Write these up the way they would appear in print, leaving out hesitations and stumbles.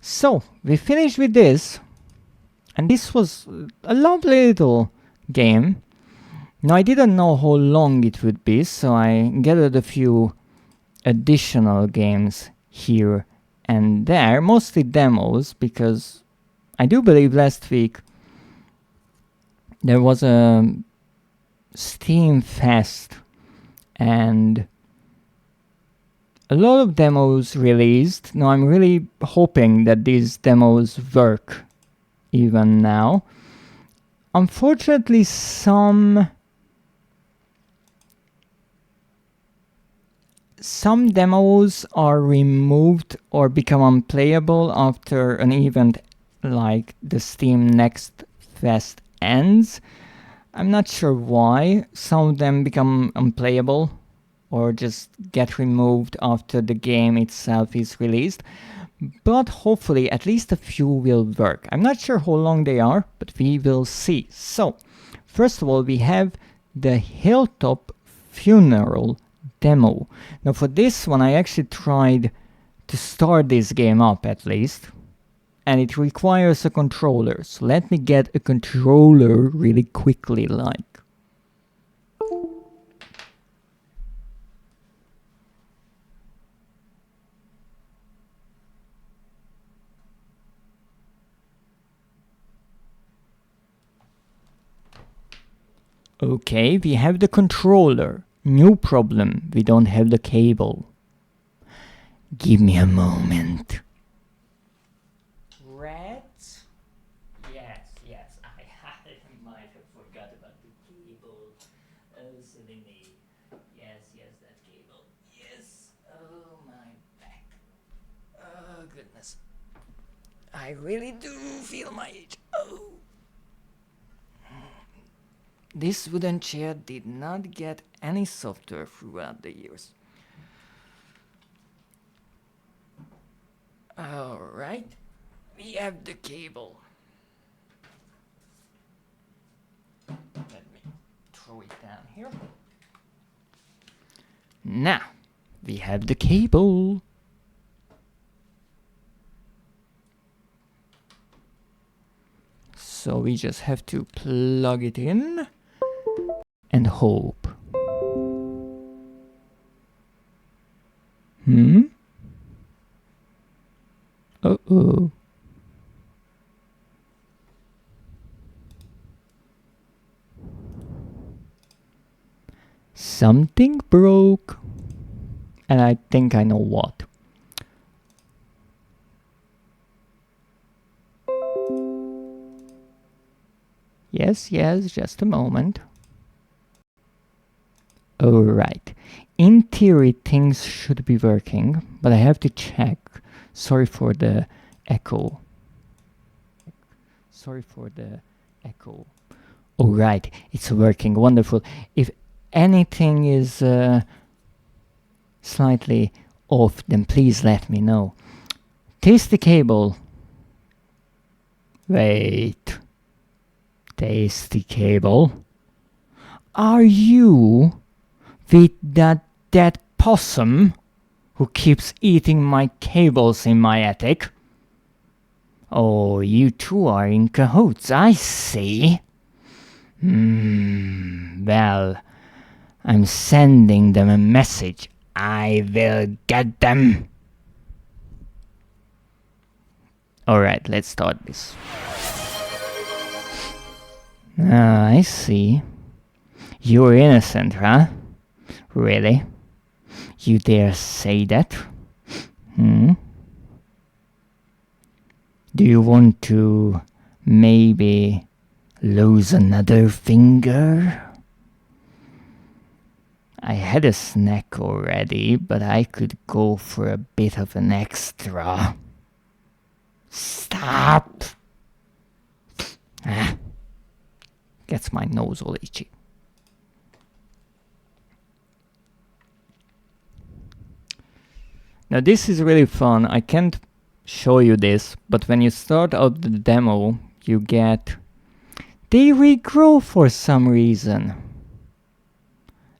So, we finished with this, and this was a lovely little game. Now, I didn't know how long it would be, so I gathered a few additional games here and there, mostly demos, because I do believe last week there was a Steam Fest and a lot of demos released. Now I'm really hoping that these demos work even now. Unfortunately, some demos are removed or become unplayable after an event like the Steam Next Fest ends. I'm not sure why. Some of them become unplayable or just get removed after the game itself is released. But hopefully at least a few will work. I'm not sure how long they are, but we will see. So, first of all, we have the Hilltop Funeral Demo. Now for this one, I actually tried to start this game up at least. And it requires a controller. So let me get a controller really quickly, like. Okay, we have the controller. New problem, we don't have the cable. Give me a moment. Yes, I might have forgot about the cable. Oh, silly me. Yes, that cable. Yes, oh my back. Oh, goodness. I really do feel my age. Oh. This wooden chair did not get any softer throughout the years. Alright, we have the cable. Let me throw it down here. Now, we have the cable. So we just have to plug it in and hope. Uh-oh. Something broke. And I think I know what. Yes, just a moment. Alright. In theory, things should be working, but I have to check. Sorry for the echo. Alright, it's working. Wonderful. If anything is slightly off, then please let me know. Taste the cable. Wait. Taste the cable. Are you with that dead possum who keeps eating my cables in my attic? Oh, you two are in cahoots, I see. Well, I'm sending them a message. I will get them. Alright, let's start this. I see. You're innocent, huh? Really? You dare say that? Do you want to maybe lose another finger? I had a snack already, but I could go for a bit of an extra. Stop! Gets my nose all itchy. Now this is really fun. I can't show you this, but when you start out the demo, you get... They regrow for some reason.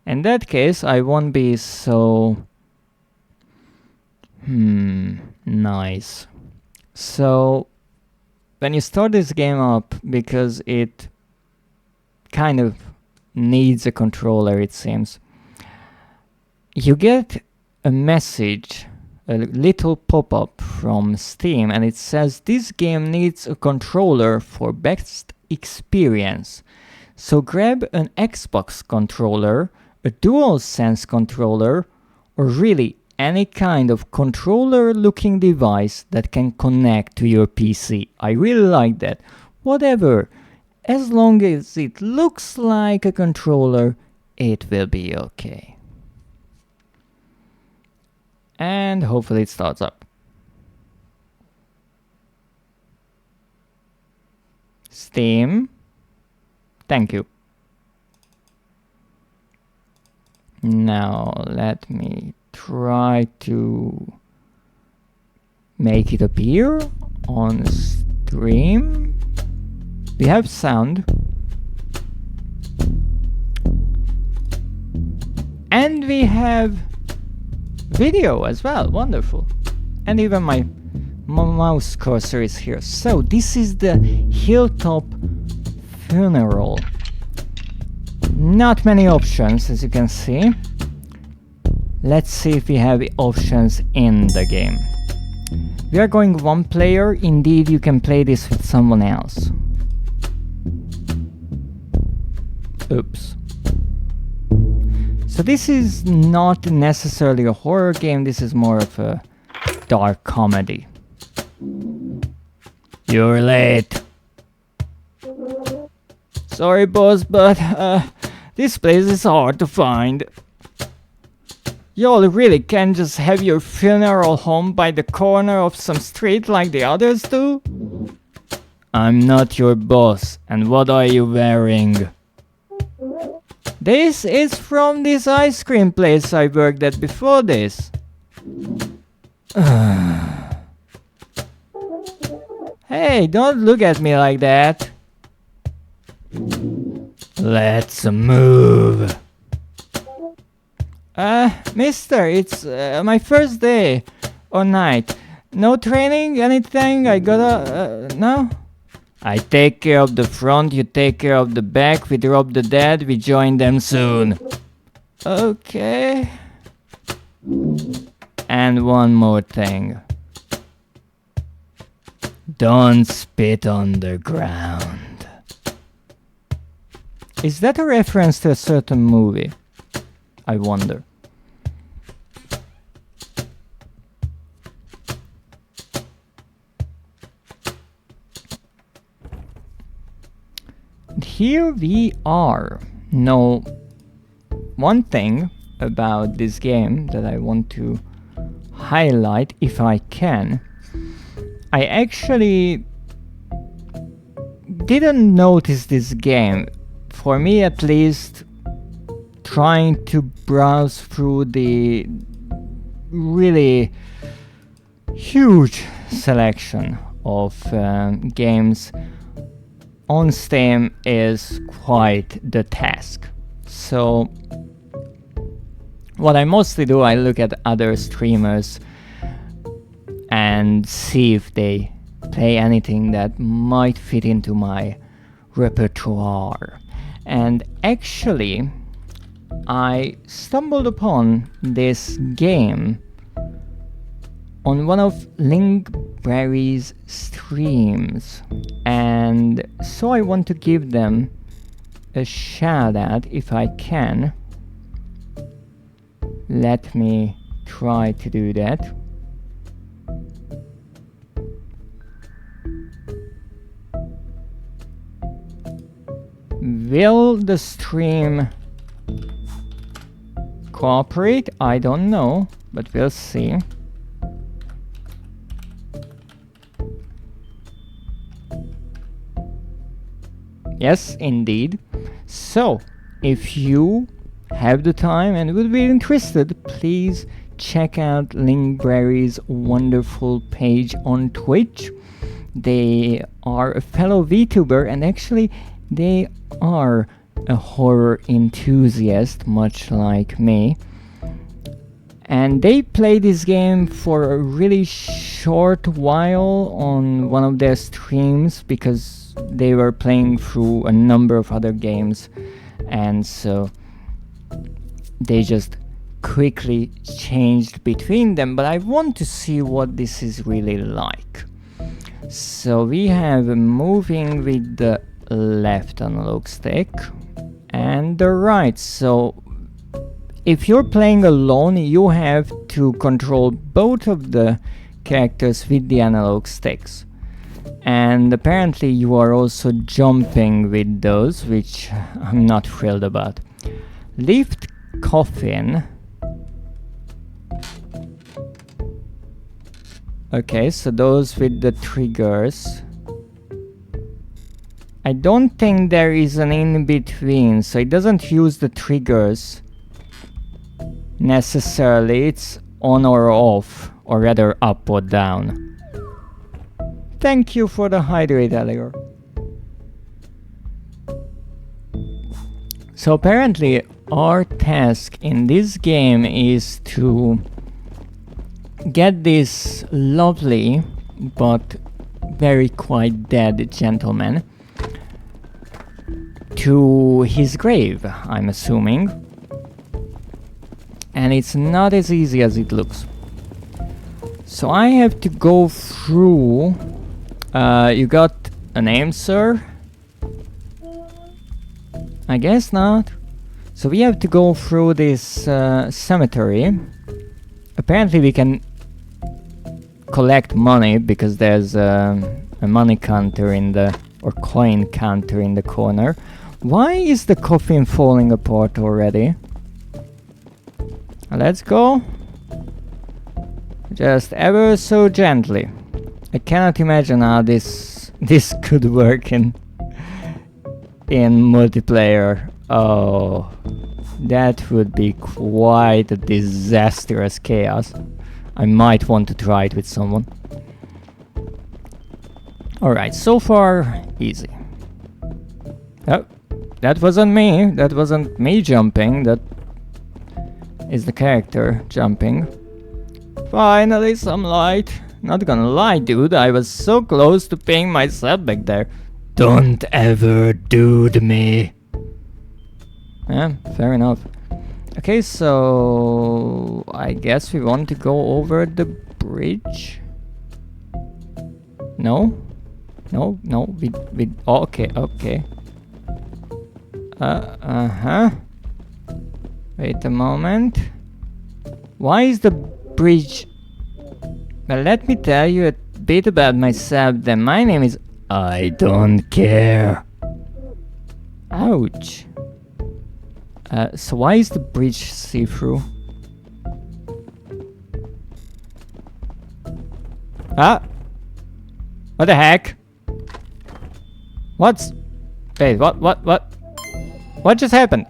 In that case, I won't be so... nice. So when you start this game up, because it kind of needs a controller, it seems, you get a message, a little pop-up from Steam, and it says this game needs a controller for best experience. So grab an Xbox controller, a DualSense controller, or really any kind of controller-looking device that can connect to your PC. I really like that. Whatever. As long as it looks like a controller, it will be okay. And hopefully it starts up. Steam. Thank you. Now let me try to make it appear on stream. We have sound. And we have video as well. Wonderful. And even my mouse cursor is here. So this is the Hilltop Funeral. Not many options, as you can see. Let's see if we have options in the game. We are going one player. Indeed, you can play this with someone else. Oops. So this is not necessarily a horror game. This is more of a dark comedy. You're late. Sorry, boss, but this place is hard to find. Y'all really can't just have your funeral home by the corner of some street like the others do? I'm not your boss, and what are you wearing? This is from this ice cream place I worked at before this. Hey, don't look at me like that. Let's move. Mister, it's my first day or night. No training, anything? I gotta, no? I take care of the front, you take care of the back. We drop the dead, we join them soon. Okay. And one more thing. Don't spit on the ground. Is that a reference to a certain movie? I wonder. And here we are. Now, one thing about this game that I want to highlight, if I can, I actually didn't notice this game. For me, at least, trying to browse through the really huge selection of games on Steam is quite the task. So what I mostly do, I look at other streamers and see if they play anything that might fit into my repertoire. And actually, I stumbled upon this game on one of Linkberry's streams, and so I want to give them a shout out if I can. Let me try to do that. Will the stream cooperate? I don't know, but we'll see. Yes, indeed. So, if you have the time and would be interested, please check out Linkberry's wonderful page on Twitch. They are a fellow VTuber, and actually they are a horror enthusiast, much like me. And they played this game for a really short while on one of their streams because they were playing through a number of other games, and so they just quickly changed between them. But I want to see what this is really like. So we have moving with the left analog stick and the right. So if you're playing alone, you have to control both of the characters with the analog sticks. And apparently you are also jumping with those, which I'm not thrilled about. Lift coffin. Okay, so those with the triggers. I don't think there is an in-between, so it doesn't use the triggers necessarily. It's on or off, or rather up or down. Thank you for the hydrate, Elliot. So apparently our task in this game is to get this lovely but very quite dead gentleman to his grave, I'm assuming. And it's not as easy as it looks. So I have to go through... you got a name, sir? I guess not. So we have to go through this cemetery. Apparently we can collect money because there's a money counter in the... or coin counter in the corner. Why is the coffin falling apart already? Let's go. Just ever so gently. I cannot imagine how this could work in multiplayer. Oh, that would be quite a disastrous chaos. I might want to try it with someone. Alright, so far easy. Oh, that wasn't me. That wasn't me jumping. That is the character jumping. Finally some light. Not gonna lie, dude, I was so close to paying myself back there. Don't ever dude me. Yeah, fair enough. Okay, so I guess we want to go over the bridge. No? No, no, we oh, okay, okay. Uh-huh. Wait a moment. Why is the bridge... Well, let me tell you a bit about myself then. My name is... I don't care. Ouch. So why is the bridge see-through? Ah! What the heck? What's... Wait, what? What just happened?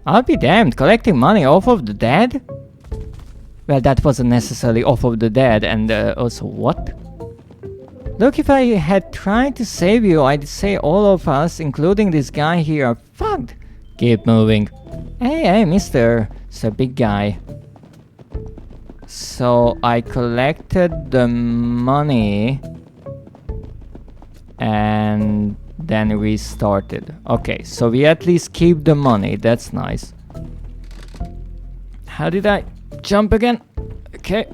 I'll be damned, collecting money off of the dead? Well, that wasn't necessarily off of the dead, and also what? Look, if I had tried to save you, I'd say all of us, including this guy here, are fucked. Keep moving. Hey, mister, Sir Big Guy. So, I collected the money and then restarted. Okay, so we at least keep the money, that's nice. How did I jump again? Okay.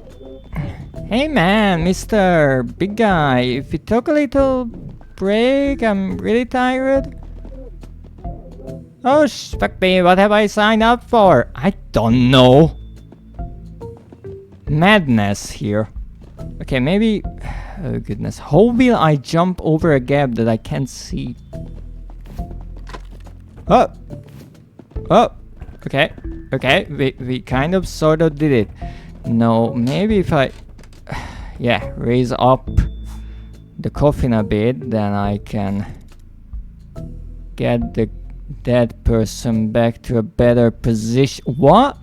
Hey man, Mr. Big Guy, if you took a little break, I'm really tired. Oh, fuck me, what have I signed up for? I don't know. Madness here. Okay, maybe... Oh goodness, how will I jump over a gap that I can't see? Oh! Oh! Okay, okay, we kind of sort of did it. No, maybe if I... yeah, raise up the coffin a bit, then I can get the dead person back to a better position. What?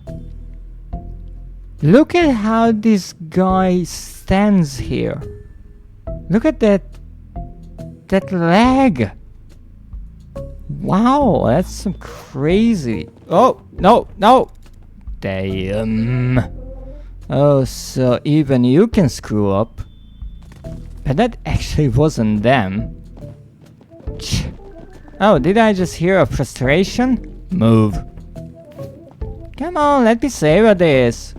Look at how this guy stands here. Look at that leg. Wow, that's some crazy. Oh, no, no. Damn. Oh, so even you can screw up. But that actually wasn't them. Oh, did I just hear a frustration? Move. Come on, let me savor this.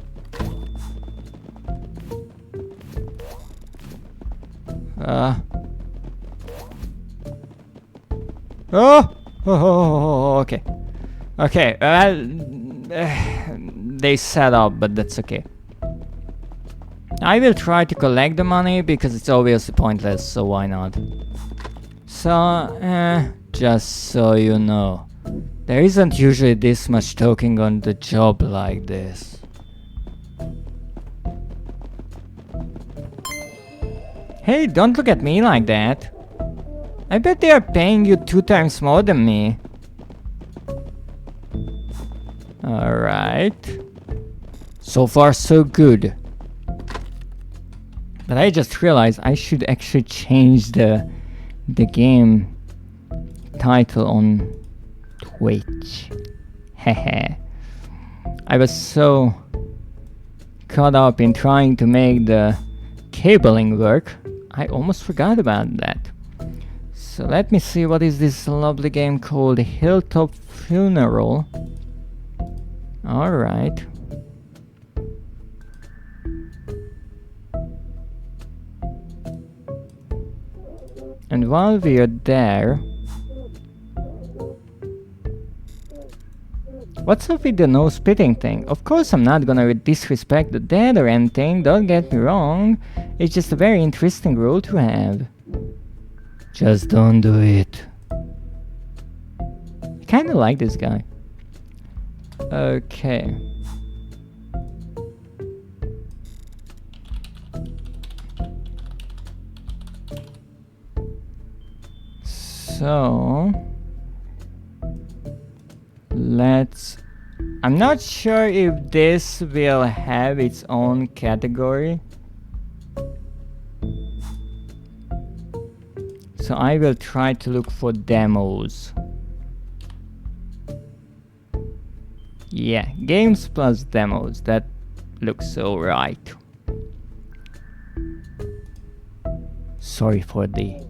Oh, okay. Okay, well, they set up, but that's okay. I will try to collect the money because it's obviously pointless, so why not? So, just so you know, there isn't usually this much talking on the job like this. Hey, don't look at me like that. I bet they are paying you 2 times more than me. Alright. So far so good. But I just realized I should actually change the game title on Twitch. Hehe. I was so caught up in trying to make the cabling work, I almost forgot about that. So let me see, what is this lovely game called Hilltop Funeral? Alright. And while we are there, what's up with the no spitting thing? Of course I'm not gonna disrespect the dead or anything, don't get me wrong. It's just a very interesting rule to have. Just don't do it. I kinda like this guy. Okay. So let's... I'm not sure if this will have its own category. So I will try to look for demos. Yeah, games plus demos. That looks so right. Sorry for the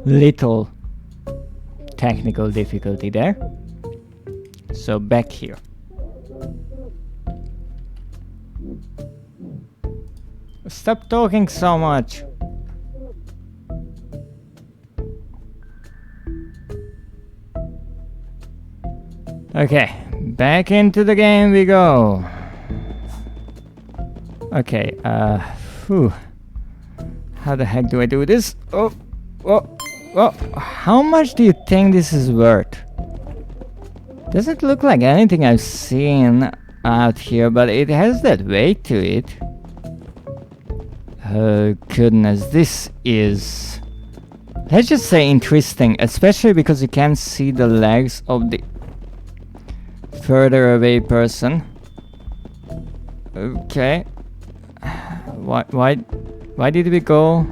little technical difficulty there. So back here. Stop talking so much. Okay, back into the game we go. Okay, whew. How the heck do I do this? Oh, how much do you think this is worth? Doesn't look like anything I've seen out here, but it has that weight to it. Oh goodness, this is... let's just say interesting, especially because you can't see the legs of the further away person. Okay. Why did we go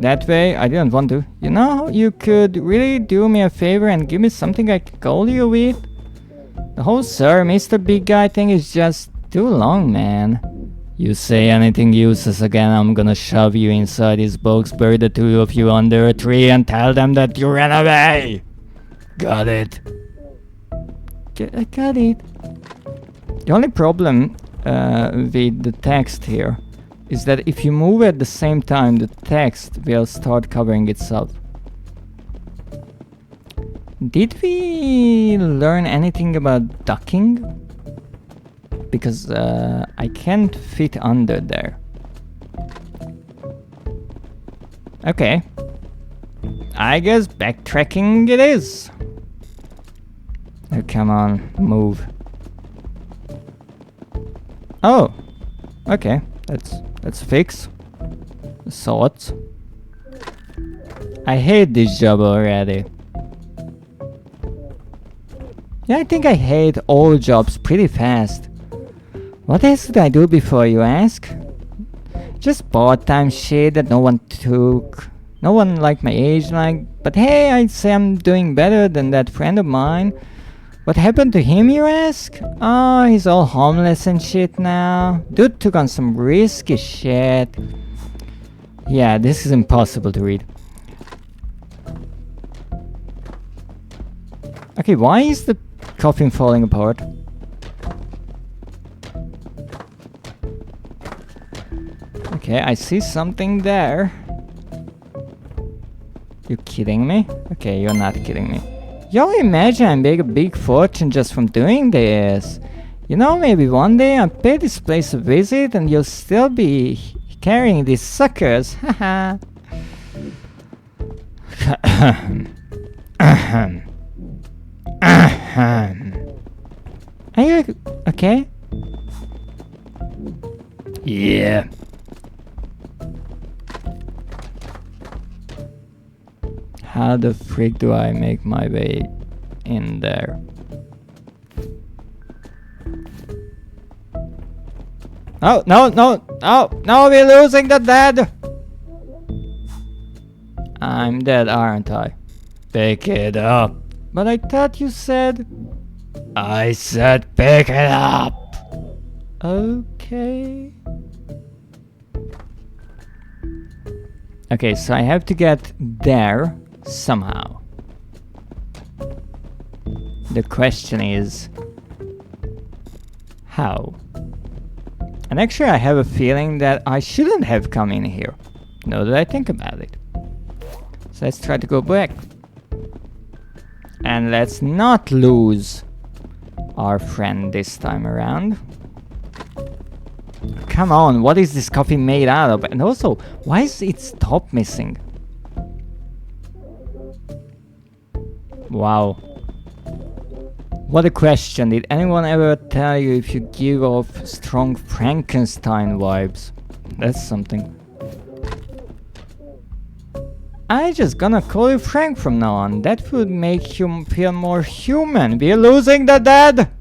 that way? I didn't want to. You know, you could really do me a favor and give me something I can call you with? The whole Sir Mr. Big Guy thing is just too long, man. You say anything useless again, I'm gonna shove you inside this box, bury the 2 of you under a tree and tell them that you ran away. Got it? I got it. The only problem with the text here is that if you move at the same time, the text will start covering itself. Did we learn anything about ducking? Because I can't fit under there. Okay. I guess backtracking it is. Oh, come on, move. Oh, okay, that's fix. Sorts. I hate this job already. Yeah, I think I hate all jobs pretty fast. What else did I do before, you ask? Just part-time shit that no one took. No one like my age like, but hey, I'd say I'm doing better than that friend of mine What happened to him, you ask? Oh, he's all homeless and shit now. Dude took on some risky shit. Yeah, this is impossible to read. Okay, why is the coffin falling apart? Okay, I see something there. You kidding me? Okay, you're not kidding me. Y'all imagine I make a big fortune just from doing this. You know, maybe one day I'll pay this place a visit and you'll still be carrying these suckers. Haha. Are you okay? Yeah. How the frick do I make my way in there? Oh, no, no, no, no, we're losing the dead! I'm dead, aren't I? Pick it up. But I thought you said... I said pick it up! Okay... Okay, so I have to get there somehow. The question is... how? And actually I have a feeling that I shouldn't have come in here. Now that I think about it. So let's try to go back. And let's not lose our friend this time around. Come on, what is this coffee made out of? And also, why is its top missing? Wow. What a question. Did anyone ever tell you if you give off strong Frankenstein vibes? That's something. I just gonna call you Frank from now on. That would make you feel more human. We're losing the dead!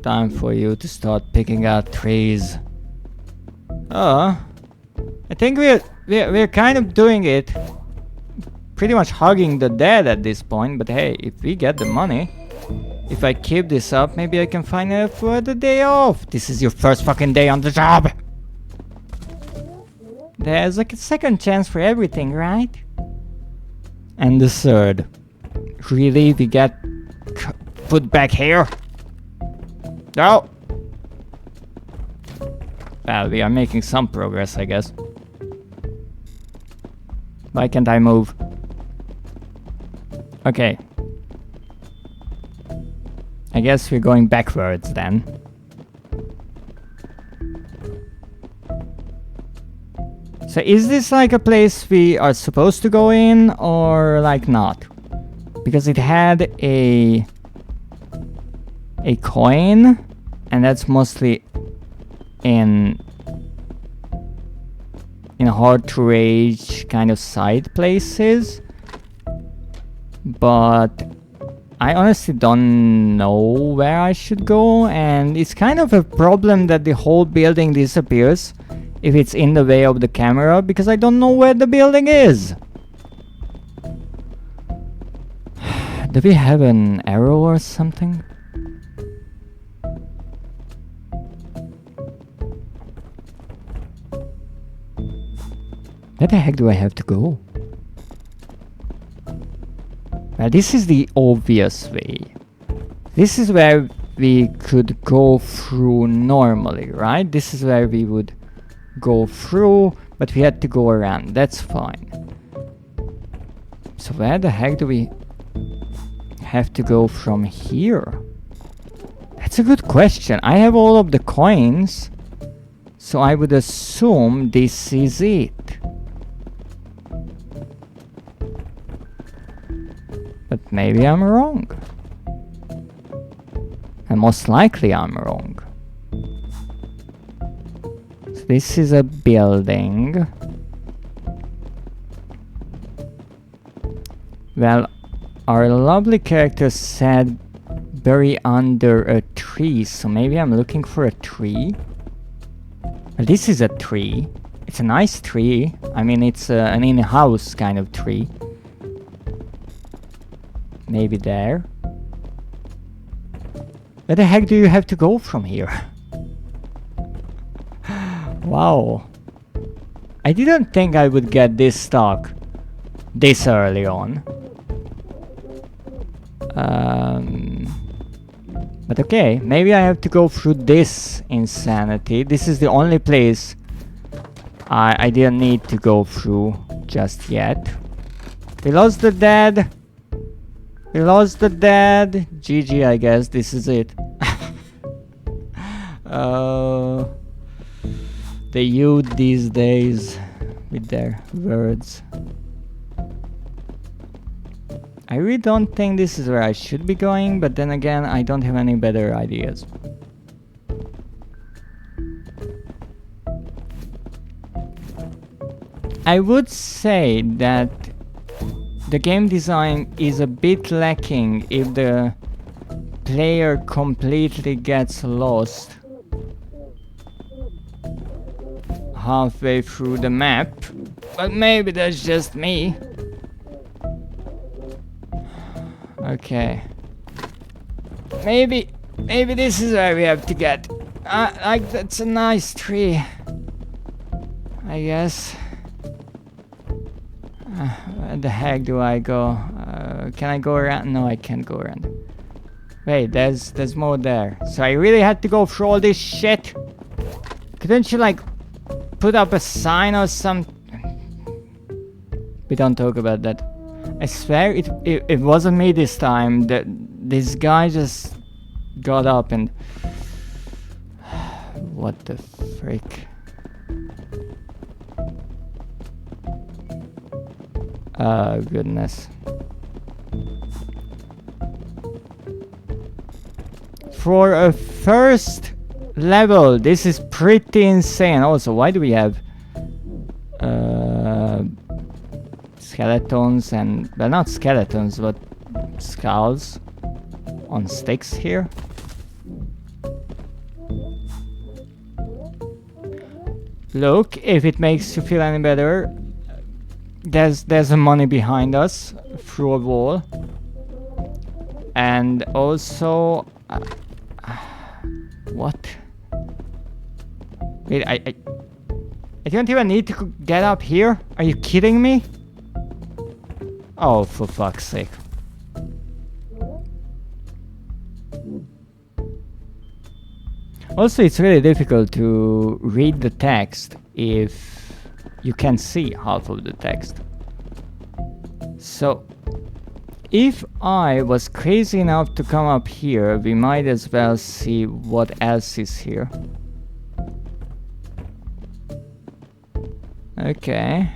Time for you to start picking out trees. Oh, I think we're kind of doing it. Pretty much hugging the dead at this point, but hey, if we get the money, if I keep this up, maybe I can find a further day off. This is your first fucking day on the job. There's like a second chance for everything, right? And the third. Really? We get put back here? No! Well, we are making some progress, I guess. Why can't I move? Okay. I guess we're going backwards then. So is this like a place we are supposed to go in or like not? Because it had a coin and that's mostly in hard to reach kind of side places. But I honestly don't know where I should go, and it's kind of a problem that the whole building disappears if it's in the way of the camera, because I don't know where the building is. Do we have an arrow or something? Where the heck do I have to go? Well, this is the obvious way. This is where we could go through normally, right? This is where we would go through, but we had to go around. That's fine. So where the heck do we have to go from here? That's a good question. I have all of the coins, so I would assume this is it. But maybe I'm wrong. And most likely I'm wrong. So this is a building. Well, our lovely character said bury under a tree, so maybe I'm looking for a tree. Well, this is a tree. It's a nice tree. I mean, it's an in-house kind of tree. Maybe there. Where the heck do you have to go from here? Wow. I didn't think I would get this stuck this early on. But okay, maybe I have to go through this insanity. This is the only place I didn't need to go through just yet. We lost the dead. We lost the dead. GG, I guess. This is it. The youth these days with their words. I really don't think this is where I should be going, but then again, I don't have any better ideas. I would say that the game design is a bit lacking if the player completely gets lost halfway through the map, but maybe that's just me. Okay. Maybe this is where we have to get. Like, that's a nice tree, I guess. Where the heck do I go? Can I go around? No, I can't go around. Wait, there's more there. So I really had to go through all this shit? Couldn't you, like, put up a sign or something? We don't talk about that. I swear it wasn't me this time. This guy just got up and... What the frick? Oh, goodness. For a first level, this is pretty insane. Also, why do we have skeletons and... well, not skeletons, but skulls on sticks here? Look, if it makes you feel any better, there's a money behind us through a wall. And also... what? Wait, I don't even need to get up here? Are you kidding me? Oh, for fuck's sake. Also, it's really difficult to read the text if you can see half of the text. So, if I was crazy enough to come up here, we might as well see what else is here. Okay.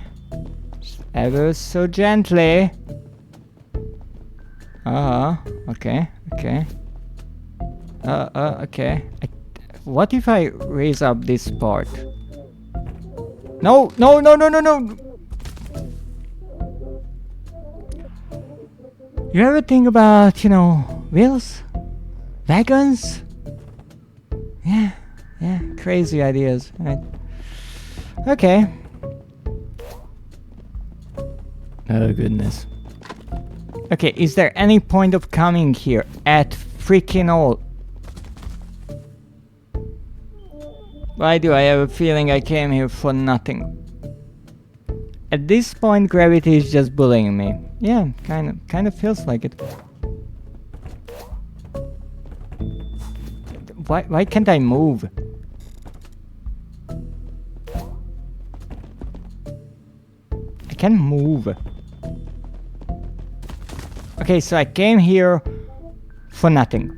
Just ever so gently. Okay, okay. Okay. What if I raise up this part? No, no, no, no, no, no! You ever think about, you know, wheels? Wagons? Yeah, crazy ideas, right? Okay. Oh, goodness. Okay, is there any point of coming here at freaking all? Why do I have a feeling I came here for nothing? At this point, gravity is just bullying me. Yeah, kind of feels like it. Why can't I move? I can't move. Okay, so I came here for nothing.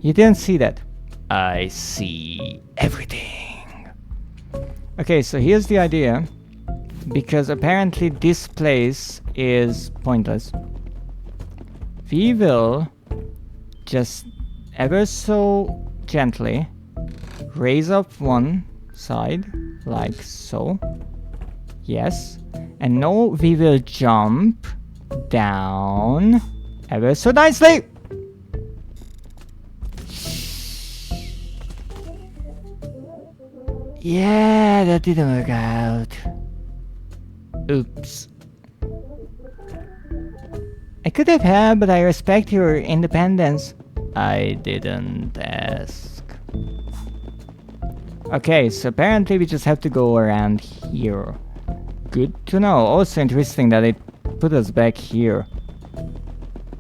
You didn't see that. I see everything. Okay, so here's the idea. Because apparently this place is pointless. We will just ever so gently raise up one side, like so. Yes. And now we will jump down ever so nicely. Yeah, that didn't work out. Oops. I could have helped, but I respect your independence. I didn't ask. Okay, so apparently we just have to go around here. Good to know. Also interesting that it put us back here.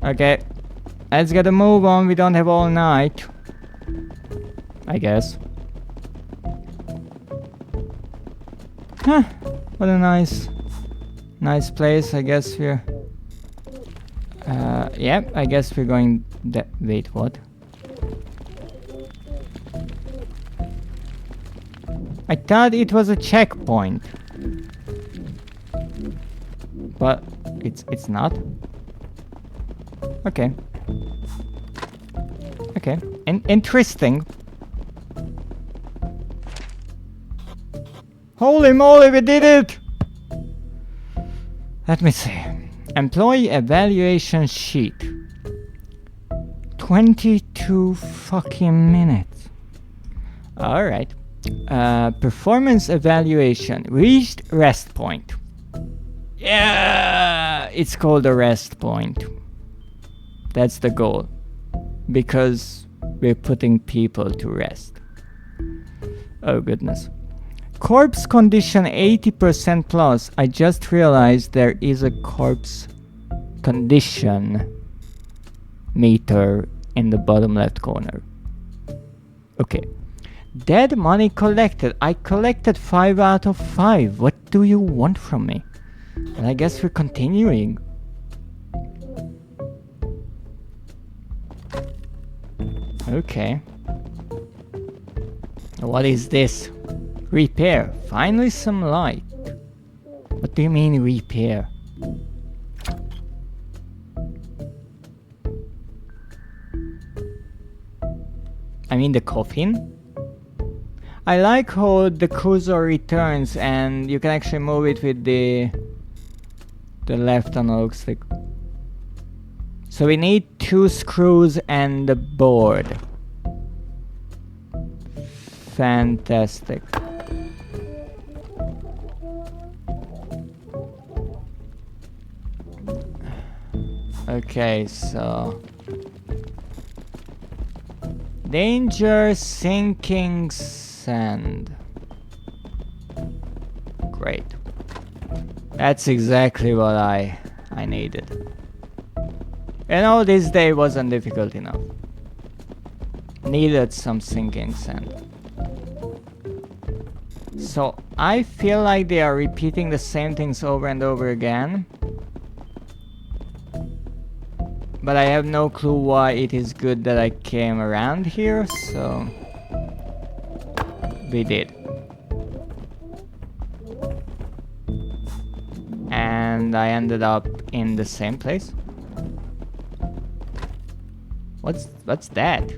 Okay, let's get a move on. We don't have all night, I guess. Huh, what a nice place. I guess we're... yeah, I guess we're going... Wait, what? I thought it was a checkpoint. But it's not. Okay. Okay. Interesting. Holy moly, we did it! Let me see. Employee evaluation sheet. 22 fucking minutes. Alright. Performance evaluation. Reached rest point. Yeah! It's called a rest point. That's the goal. Because we're putting people to rest. Oh goodness. Corpse condition 80% plus. I just realized there is a corpse condition meter in the bottom left corner. Okay. Dead money collected. I collected 5 out of 5. What do you want from me? And I guess we're continuing. Okay. What is this? Repair. Finally some light. What do you mean repair? I mean the coffin? I like how the cursor returns and you can actually move it with the left analog stick. So we need 2 screws and the board. Fantastic. Okay, so... Danger, sinking sand. Great. That's exactly what I needed. You know, this day wasn't difficult enough. Needed some sinking sand. So, I feel like they are repeating the same things over and over again. But I have no clue why it is good that I came around here, so... We did. And I ended up in the same place. What's that?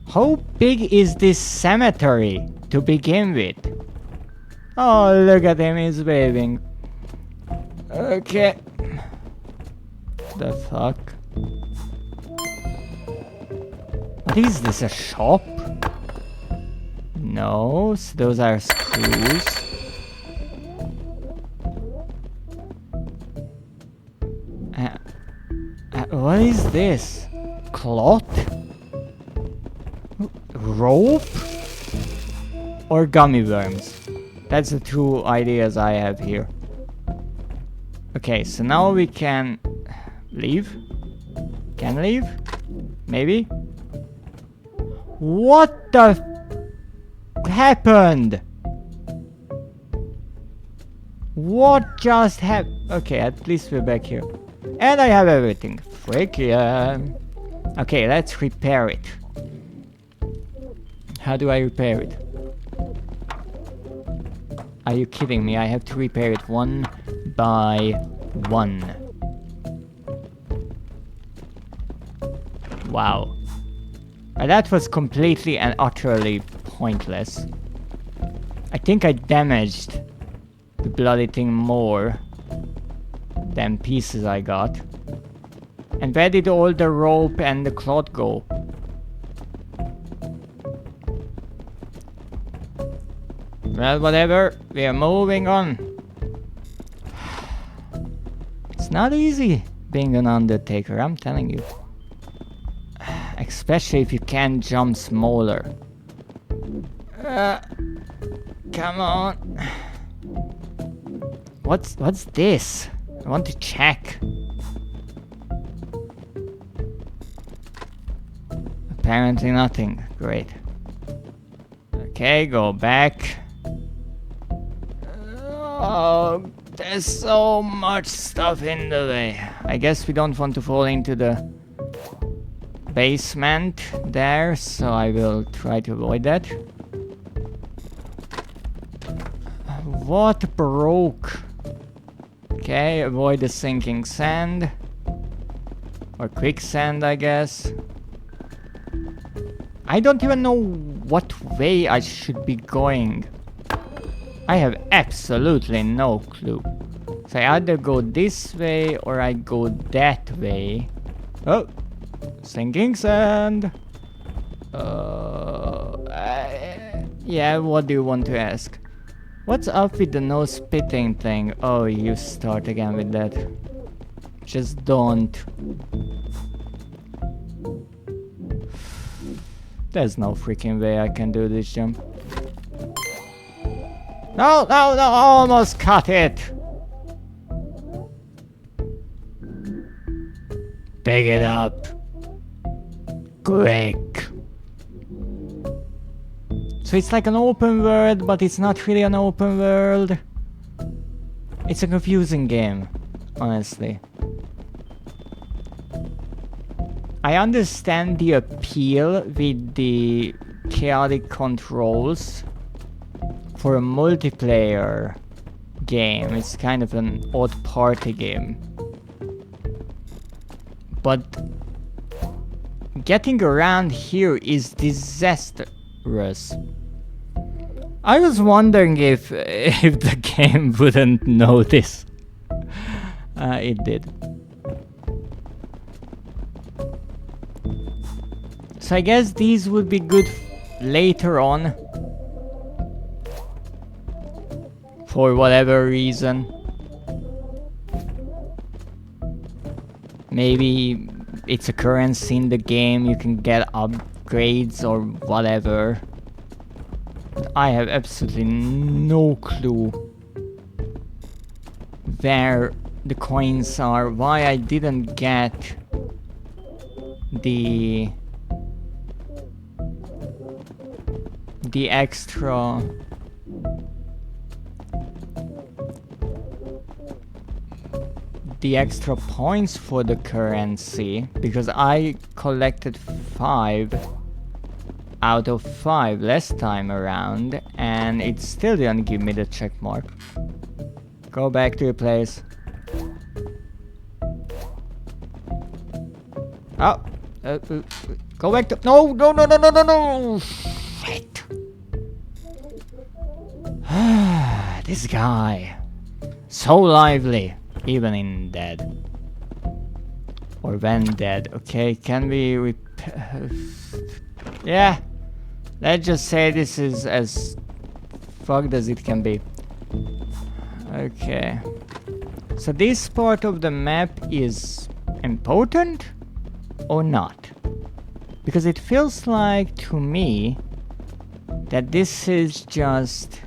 How big is this cemetery to begin with? Oh, look at him, he's waving. Okay. The fuck? What is this, a shop? No, so those are screws. What is this? Cloth? Rope? Or gummy worms? That's the 2 ideas I have here. Okay, so now we can... leave? Can leave? Maybe? What the happened? What just happened? Okay, at least we're back here. And I have everything. Frick yeah. Okay, let's repair it. How do I repair it? Are you kidding me? I have to repair it 1 by 1. Wow. That was completely and utterly pointless. I think I damaged the bloody thing more than pieces I got. And where did all the rope and the cloth go? Well, whatever. We are moving on. It's not easy being an undertaker, I'm telling you. Especially if you can jump smaller. Come on. What's this? I want to check. Apparently nothing. Great. Okay, go back. Oh, there's so much stuff in the way. I guess we don't want to fall into the basement there, so I will try to avoid that. What broke? Okay, avoid the sinking sand. Or quicksand, I guess. I don't even know what way I should be going. I have absolutely no clue. So I either go this way or I go that way. Oh! Sinking sand! Yeah, what do you want to ask? What's up with the no spitting thing? Oh, you start again with that. Just don't. There's no freaking way I can do this jump. No, no, no, almost cut it! Pick it up. Quick. So it's like an open world, but it's not really an open world. It's a confusing game, honestly. I understand the appeal with the chaotic controls for a multiplayer game. It's kind of an odd party game. But getting around here is disastrous. I was wondering if the game wouldn't know this. It did. So I guess these would be good later on. For whatever reason. Maybe it's a currency in the game, you can get upgrades or whatever. But I have absolutely no clue where the coins are, why I didn't get the extra points for the currency, because I collected 5 out of 5 last time around and it still didn't give me the check mark. Go back to your place. Oh, go back to— no, no, no, no, no, no, no! Shit! This guy, so lively, even in dead. Or when dead. Okay, can we yeah, let's just say this is as fucked as it can be. Okay, so this part of the map is important or not? Because it feels like to me that this is just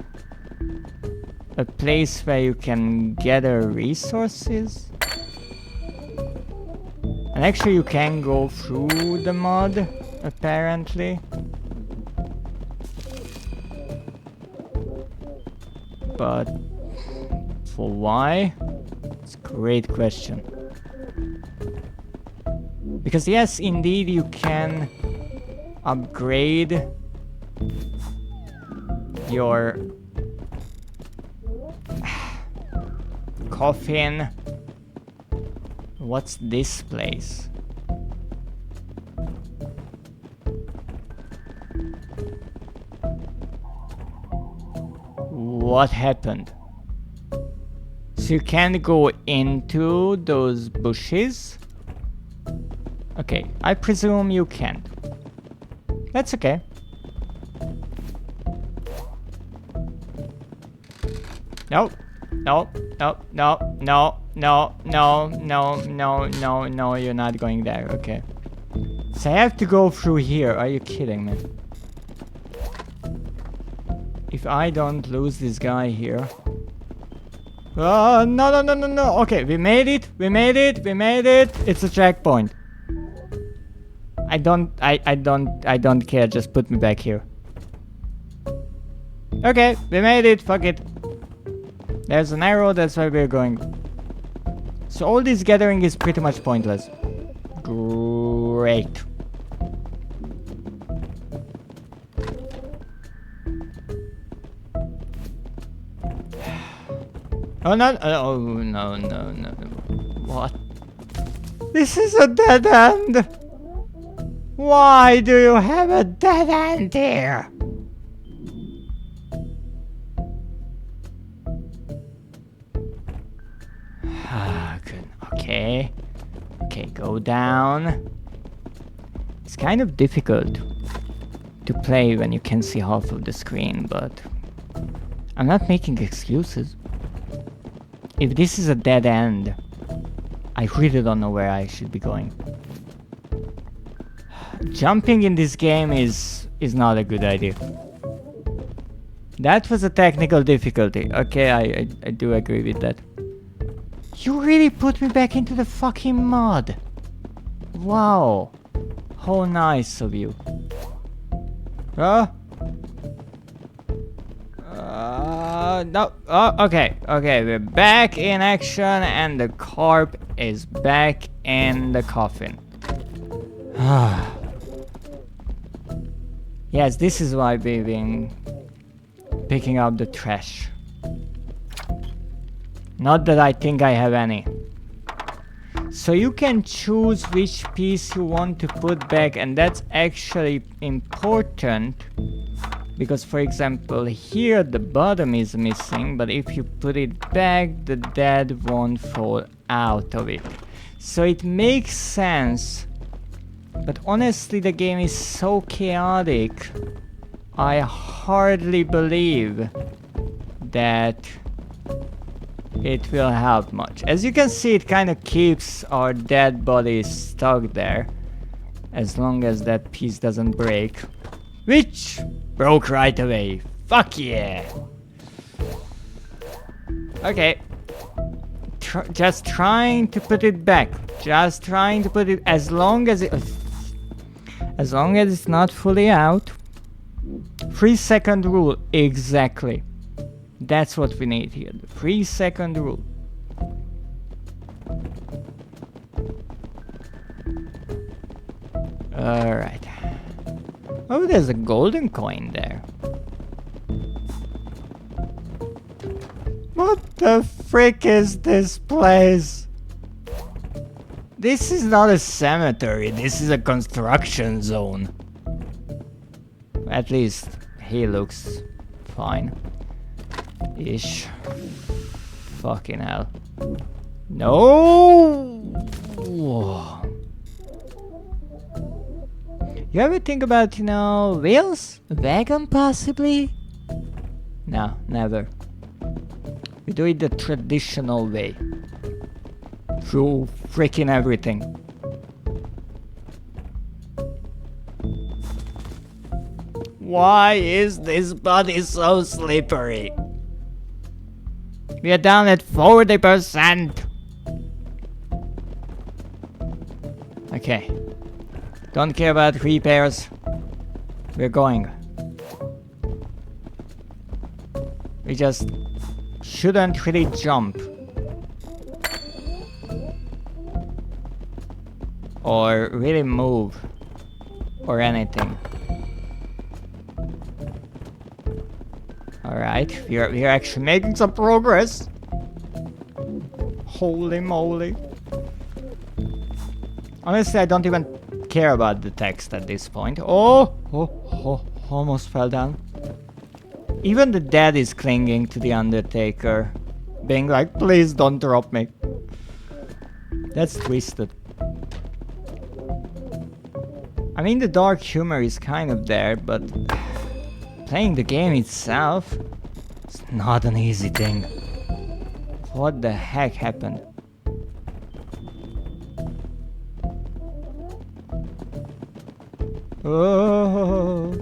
a place where you can gather resources. And actually you can go through the mud, apparently. But for why? It's a great question. Because yes, indeed you can upgrade your coffin. What's this place? What happened? So you can't go into those bushes? Okay, I presume you can't. That's okay. No, no, no, no, no, no, no, no, no, no, no, you're not going there, okay. So I have to go through here. Are you kidding me? If I don't lose this guy here. Oh, no, no, no, no, no. Okay, we made it. We made it. We made it. It's a checkpoint. I don't care. Just put me back here. Okay, we made it. Fuck it. There's an arrow. That's where we're going. So all this gathering is pretty much pointless. Great. Oh no! Oh no! No! No! What? This is a dead end. Why do you have a dead end here? Good. Okay. Okay, go down. It's kind of difficult to play when you can see half of the screen, but I'm not making excuses. If this is a dead end, I really don't know where I should be going. Jumping in this game is not a good idea. That was a technical difficulty. Okay, I do agree with that. You really put me back into the fucking mud. Wow. How nice of you. Huh? No. Oh, okay. Okay, we're back in action and the carp is back in the coffin. Yes, this is why we've been picking up the trash. Not that I think I have any. So you can choose which piece you want to put back, and that's actually important. Because, for example, here the bottom is missing, but if you put it back, the dead won't fall out of it. So it makes sense. But honestly, the game is so chaotic. I hardly believe that it will help much. As you can see, it kind of keeps our dead bodies stuck there. As long as that piece doesn't break. Which broke right away. Fuck yeah. Okay. Just trying to put it back. Just trying to put it as long as it's not fully out. 3-second rule. Exactly. That's what we need here. The 3-second rule. Alright. Oh, there's a golden coin there. What the frick is this place? This is not a cemetery, this is a construction zone. At least he looks fine. Ish. Fucking hell. No! Whoa. You ever think about, wheels? A wagon possibly? No, never. We do it the traditional way. Through freaking everything. Why is this body so slippery? We are down at 40%. Okay. Don't care about repairs. We're going. We just shouldn't really jump. Or really move. Or anything. Alright, we're actually making some progress. Holy moly. Honestly, I don't even care about the text at this point. Oh, almost fell down. Even the dead is clinging to the Undertaker, being like, please don't drop me. That's twisted. I mean, the dark humor is kind of there, but playing the game itself is not an easy thing. What the heck happened? Oh,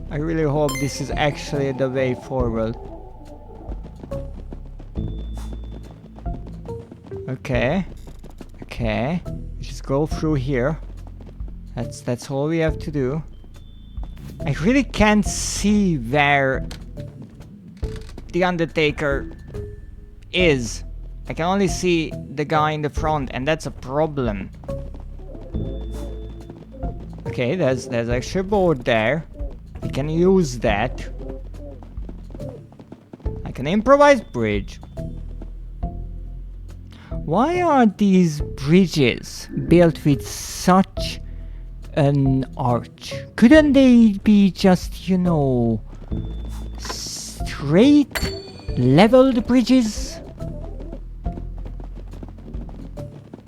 I really hope this is actually the way forward. Okay. Okay. Just go through here. That's all we have to do. I really can't see where the Undertaker is. I can only see the guy in the front, and that's a problem. Okay, there's actually a board there. We can use that. Like an improvised bridge. Why are these bridges built with such an arch? Couldn't they be just, you know, straight, leveled bridges?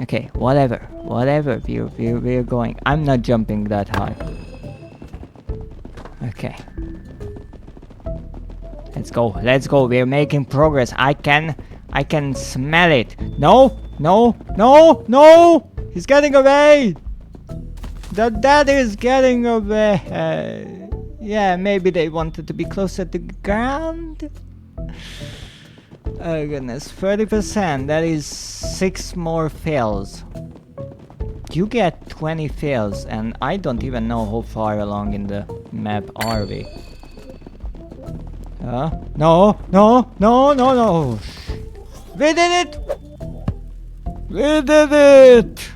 Okay, whatever, we're going. I'm not jumping that high. Okay. Let's go, we're making progress. I can smell it. No! He's getting away! That is getting away. Yeah, maybe they wanted to be closer to the ground. Oh goodness, 30%, that is 6 more fails. You get 20 fails, and I don't even know how far along in the map are we. No. We did it!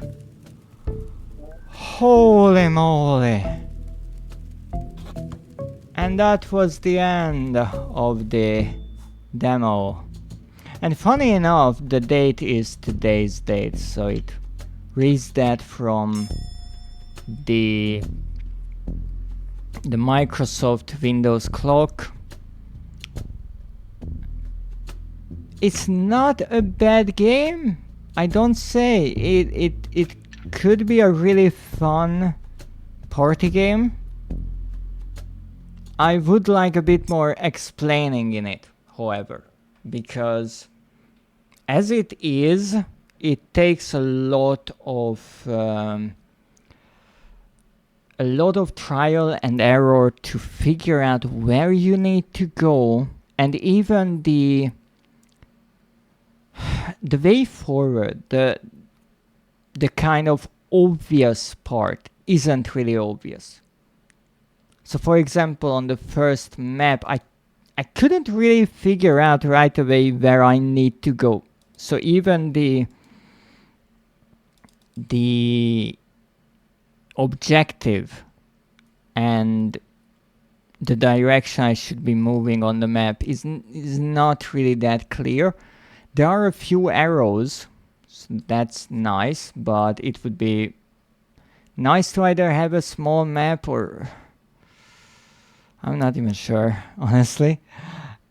Holy moly. And that was the end of the demo. And funny enough, the date is today's date, so it reads that from the Microsoft Windows clock. It's not a bad game, I don't say. It could be a really fun party game. I would like a bit more explaining in it, however, because as it is, it takes a lot of trial and error to figure out where you need to go, and even the way forward, the kind of obvious part isn't really obvious. So for example, on the first map, I couldn't really figure out right away where I need to go. So even the objective and the direction I should be moving on the map is not really that clear. There are a few arrows, so that's nice, but it would be nice to either have a small map or... I'm not even sure, honestly.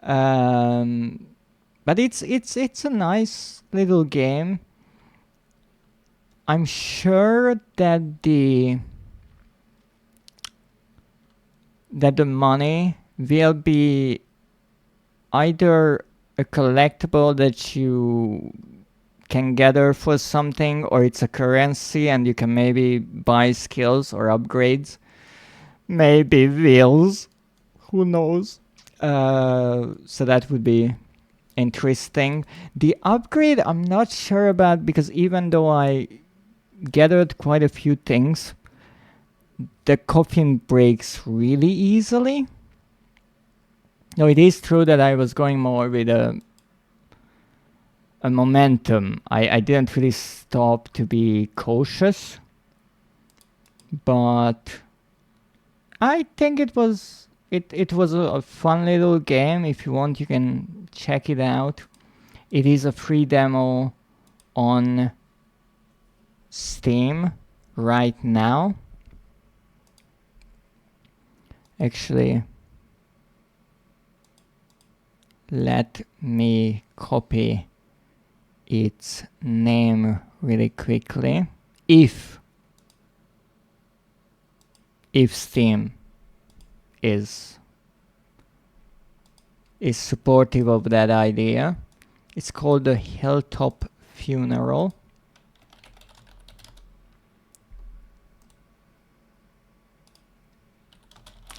But it's a nice little game. I'm sure that the money will be either a collectible that you can gather for something, or it's a currency and you can maybe buy skills or upgrades. Maybe wheels. Who knows? So that would be interesting. The upgrade I'm not sure about, because even though I gathered quite a few things, the coffin breaks really easily. No, it is true that I was going more with a momentum. I didn't really stop to be cautious, but I think it was a fun little game. If you want, you can check it out. It is a free demo on Steam right now. Actually, let me copy its name really quickly. If Steam is supportive of that idea. It's called the Hilltop Funeral.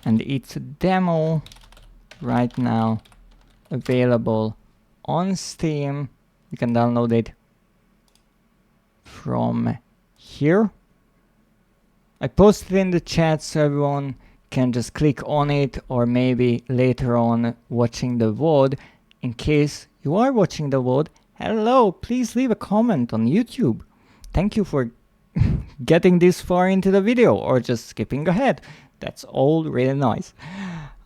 and it's a demo right now available on Steam. You can download it from here. I posted in the chat so everyone can just click on it, or maybe later on watching the VOD. In case you are watching the VOD, hello, please leave a comment on YouTube. Thank you for getting this far into the video or just skipping ahead. That's all really nice.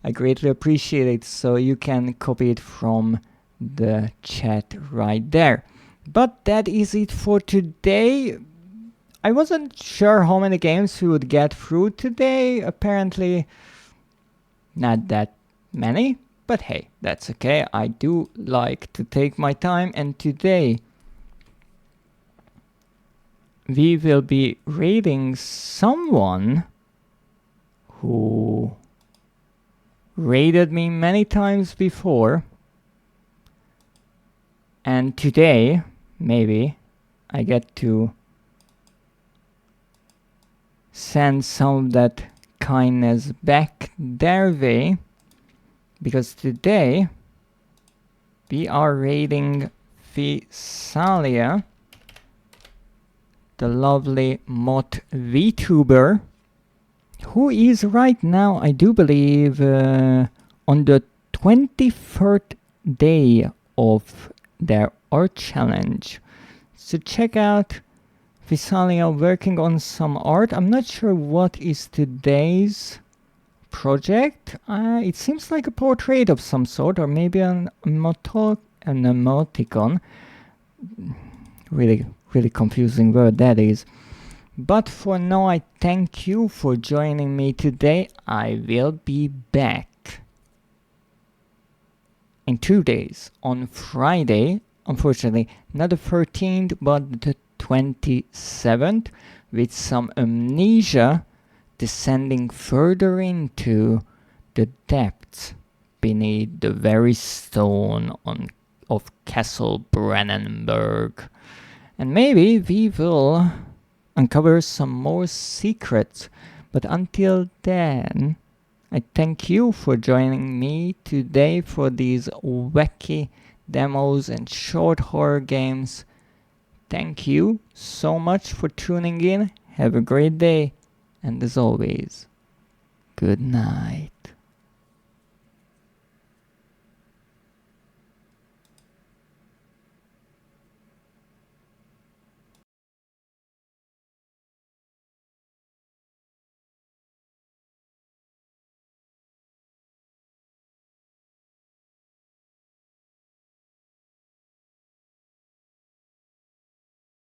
I greatly appreciate it, so you can copy it from the chat right there. But that is it for today. I wasn't sure how many games we would get through today. Apparently not that many, but hey, that's okay. I do like to take my time, and today we will be raiding someone who raided me many times before, and today maybe I get to send some of that kindness back their way, because today we are raiding Visalia, the lovely mod VTuber, who is right now, I do believe, on the 23rd day of their art challenge. So check out Visalia working on some art. I'm not sure what is today's project. It seems like a portrait of some sort, or maybe an emoticon. Really confusing word that is. But for now, I thank you for joining me today. I will be back in 2 days, on Friday. Unfortunately, not the 13th, but the 27th, with some amnesia descending further into the depths beneath the very stone of Castle Brennenburg. And maybe we will uncover some more secrets. But until then, I thank you for joining me today for these wacky demos and short horror games. Thank you so much for tuning in. Have a great day. And as always, good night.